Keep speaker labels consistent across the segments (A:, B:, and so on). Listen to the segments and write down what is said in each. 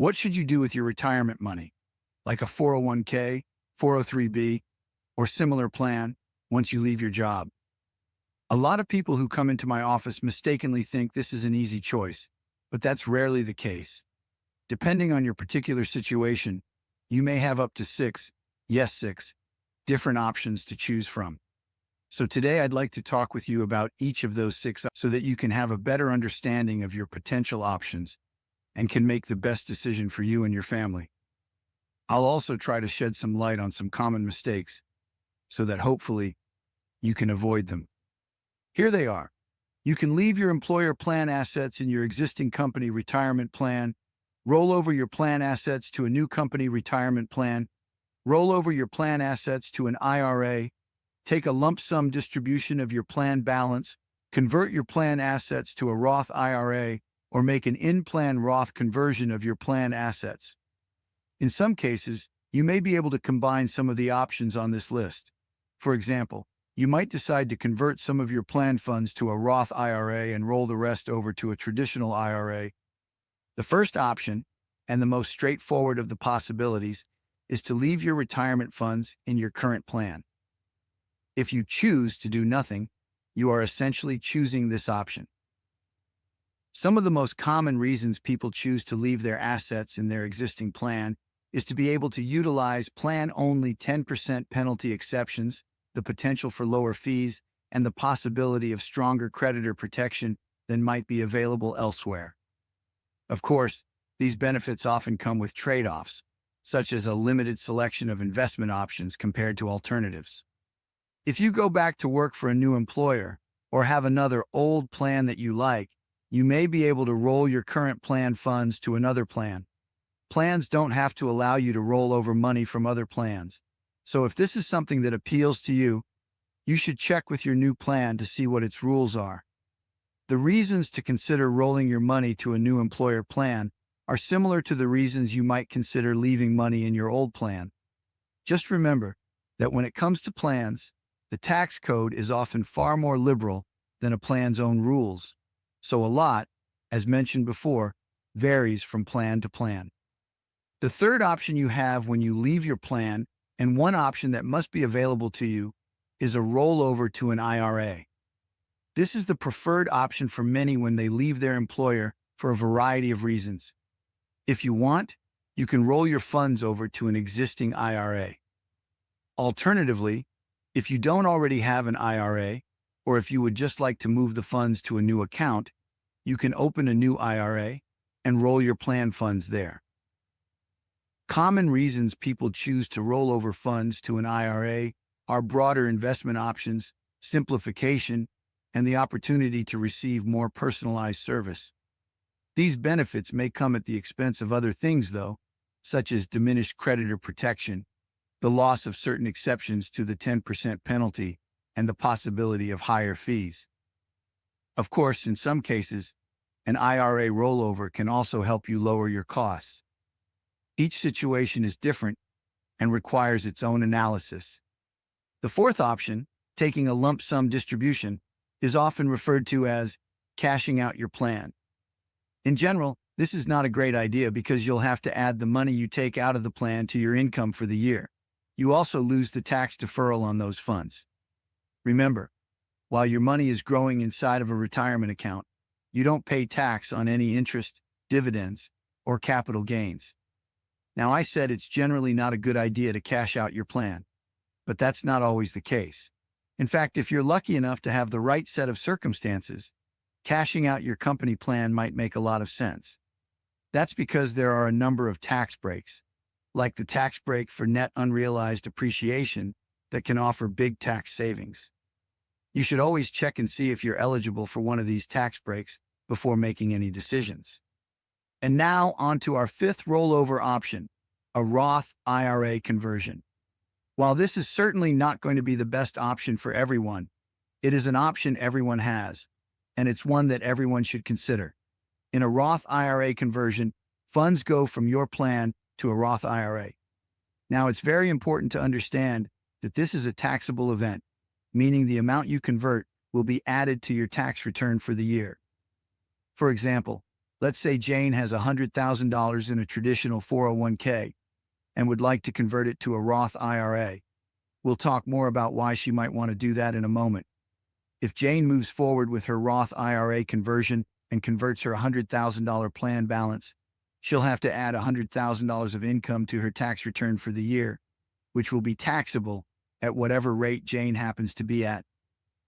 A: What should you do with your retirement money, like a 401k, 403b, or similar plan once you leave your job? A lot of people who come into my office mistakenly think this is an easy choice, but that's rarely the case. Depending on your particular situation, you may have up to six, different options to choose from. So today I'd like to talk with you about each of those six so that you can have a better understanding of your potential options and can make the best decision for you and your family. I'll also try to shed some light on some common mistakes so that hopefully you can avoid them. Here they are. You can leave your employer plan assets in your existing company retirement plan, roll over your plan assets to a new company retirement plan, roll over your plan assets to an IRA, take a lump sum distribution of your plan balance, convert your plan assets to a Roth IRA, or make an in-plan Roth conversion of your plan assets. In some cases, you may be able to combine some of the options on this list. For example, you might decide to convert some of your plan funds to a Roth IRA and roll the rest over to a traditional IRA. The first option, and the most straightforward of the possibilities, is to leave your retirement funds in your current plan. If you choose to do nothing, you are essentially choosing this option. Some of the most common reasons people choose to leave their assets in their existing plan is to be able to utilize plan-only 10% penalty exceptions, the potential for lower fees, and the possibility of stronger creditor protection than might be available elsewhere. Of course, these benefits often come with trade-offs, such as a limited selection of investment options compared to alternatives. If you go back to work for a new employer or have another old plan that you like, you may be able to roll your current plan funds to another plan. Plans don't have to allow you to roll over money from other plans. So if this is something that appeals to you, you should check with your new plan to see what its rules are. The reasons to consider rolling your money to a new employer plan are similar to the reasons you might consider leaving money in your old plan. Just remember that when it comes to plans, the tax code is often far more liberal than a plan's own rules. So a lot, as mentioned before, varies from plan to plan. The third option you have when you leave your plan, and one option that must be available to you, is a rollover to an IRA. This is the preferred option for many when they leave their employer for a variety of reasons. If you want, you can roll your funds over to an existing IRA. Alternatively, if you don't already have an IRA, or if you would just like to move the funds to a new account, you can open a new IRA and roll your plan funds there. Common reasons people choose to roll over funds to an IRA are broader investment options, simplification, and the opportunity to receive more personalized service. These benefits may come at the expense of other things, though, such as diminished creditor protection, the loss of certain exceptions to the 10% penalty, and the possibility of higher fees. Of course, in some cases, an IRA rollover can also help you lower your costs. Each situation is different and requires its own analysis. The fourth option, taking a lump sum distribution, is often referred to as cashing out your plan. In general, this is not a great idea because you'll have to add the money you take out of the plan to your income for the year. You also lose the tax deferral on those funds. Remember, while your money is growing inside of a retirement account, you don't pay tax on any interest, dividends, or capital gains. Now, I said it's generally not a good idea to cash out your plan, but that's not always the case. In fact, if you're lucky enough to have the right set of circumstances, cashing out your company plan might make a lot of sense. That's because there are a number of tax breaks, like the tax break for net unrealized appreciation, that can offer big tax savings. You should always check and see if you're eligible for one of these tax breaks before making any decisions. And now on to our fifth rollover option, a Roth IRA conversion. While this is certainly not going to be the best option for everyone, it is an option everyone has, and it's one that everyone should consider. In a Roth IRA conversion, funds go from your plan to a Roth IRA. Now, it's very important to understand that this is a taxable event, meaning the amount you convert will be added to your tax return for the year. For example, Let's say Jane has $100,000 in a traditional 401k and would like to convert it to a Roth IRA. We'll talk more about why she might want to do that in a moment. If Jane moves forward with her Roth IRA conversion and converts her $100,000 plan balance, she'll have to add $100,000 of income to her tax return for the year, which will be taxable at whatever rate Jane happens to be at.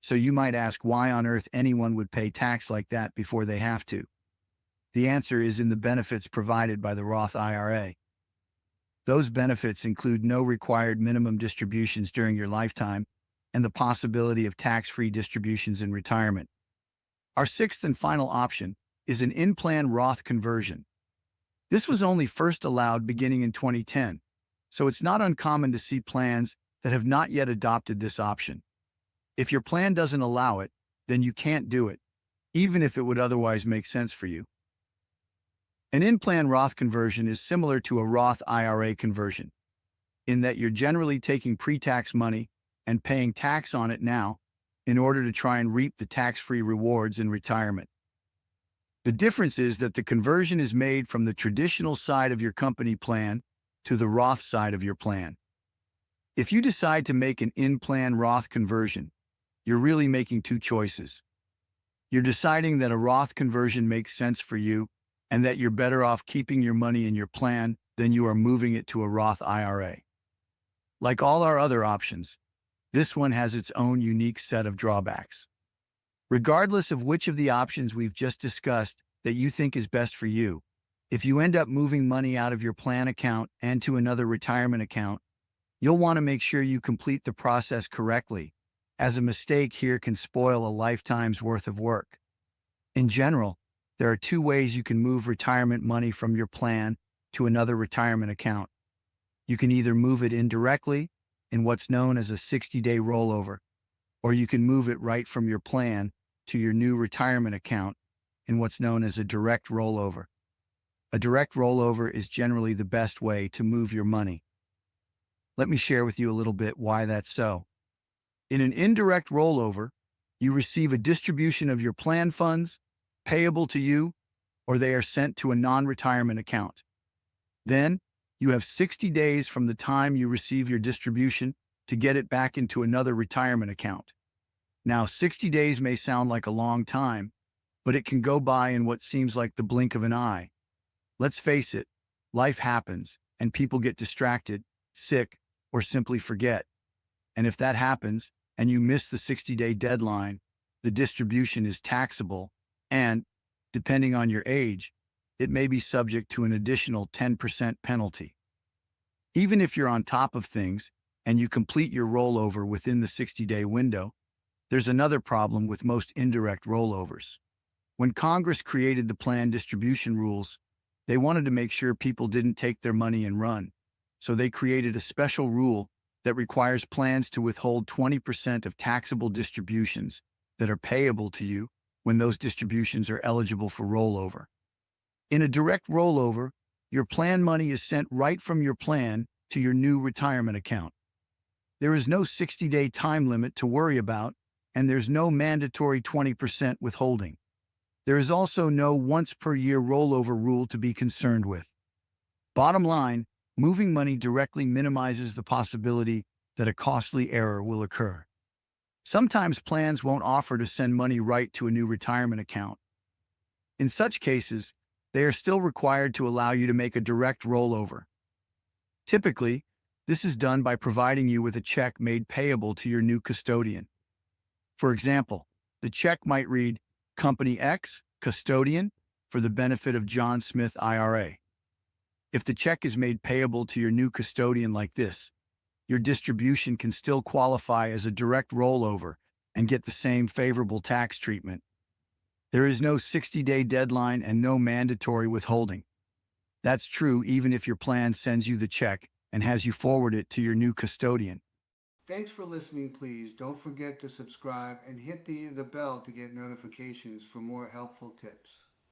A: So you might ask why on earth anyone would pay tax like that before they have to. The answer is in the benefits provided by the Roth IRA. Those benefits include no required minimum distributions during your lifetime and the possibility of tax-free distributions in retirement. Our sixth and final option is an in-plan Roth conversion. This was only first allowed beginning in 2010, so it's not uncommon to see plans that have not yet adopted this option. If your plan doesn't allow it, then you can't do it, even if it would otherwise make sense for you. An in-plan Roth conversion is similar to a Roth IRA conversion, in that you're generally taking pre-tax money and paying tax on it now in order to try and reap the tax-free rewards in retirement. The difference is that the conversion is made from the traditional side of your company plan to the Roth side of your plan. If you decide to make an in-plan Roth conversion, you're really making two choices. You're deciding that a Roth conversion makes sense for you and that you're better off keeping your money in your plan than you are moving it to a Roth IRA. Like all our other options, this one has its own unique set of drawbacks. Regardless of which of the options we've just discussed that you think is best for you, if you end up moving money out of your plan account and to another retirement account, you'll want to make sure you complete the process correctly, as a mistake here can spoil a lifetime's worth of work. In general, there are two ways you can move retirement money from your plan to another retirement account. You can either move it indirectly in what's known as a 60-day rollover, or you can move it right from your plan to your new retirement account in what's known as a direct rollover. A direct rollover is generally the best way to move your money. Let me share with you a little bit why that's so. In an indirect rollover, you receive a distribution of your plan funds payable to you, or they are sent to a non-retirement account. Then, you have 60 days from the time you receive your distribution to get it back into another retirement account. Now, 60 days may sound like a long time, but it can go by in what seems like the blink of an eye. Let's face it, life happens, and people get distracted, sick, or simply forget. And if that happens, and you miss the 60-day deadline, the distribution is taxable, and, depending on your age, it may be subject to an additional 10% penalty. Even if you're on top of things and you complete your rollover within the 60-day window, there's another problem with most indirect rollovers. When Congress created the plan distribution rules, they wanted to make sure people didn't take their money and run, so they created a special rule that requires plans to withhold 20% of taxable distributions that are payable to you when those distributions are eligible for rollover. In a direct rollover, your plan money is sent right from your plan to your new retirement account. There is no 60-day time limit to worry about, and there's no mandatory 20% withholding. There is also no once-per-year rollover rule to be concerned with. Bottom line, moving money directly minimizes the possibility that a costly error will occur. Sometimes plans won't offer to send money right to a new retirement account. In such cases, they are still required to allow you to make a direct rollover. Typically, this is done by providing you with a check made payable to your new custodian. For example, the check might read, Company X, Custodian, for the benefit of John Smith IRA. If the check is made payable to your new custodian like this, your distribution can still qualify as a direct rollover and get the same favorable tax treatment. There is no 60-day deadline and no mandatory withholding. That's true even if your plan sends you the check and has you forward it to your new custodian.
B: Thanks for listening. Please don't forget to subscribe and hit the bell to get notifications for more helpful tips.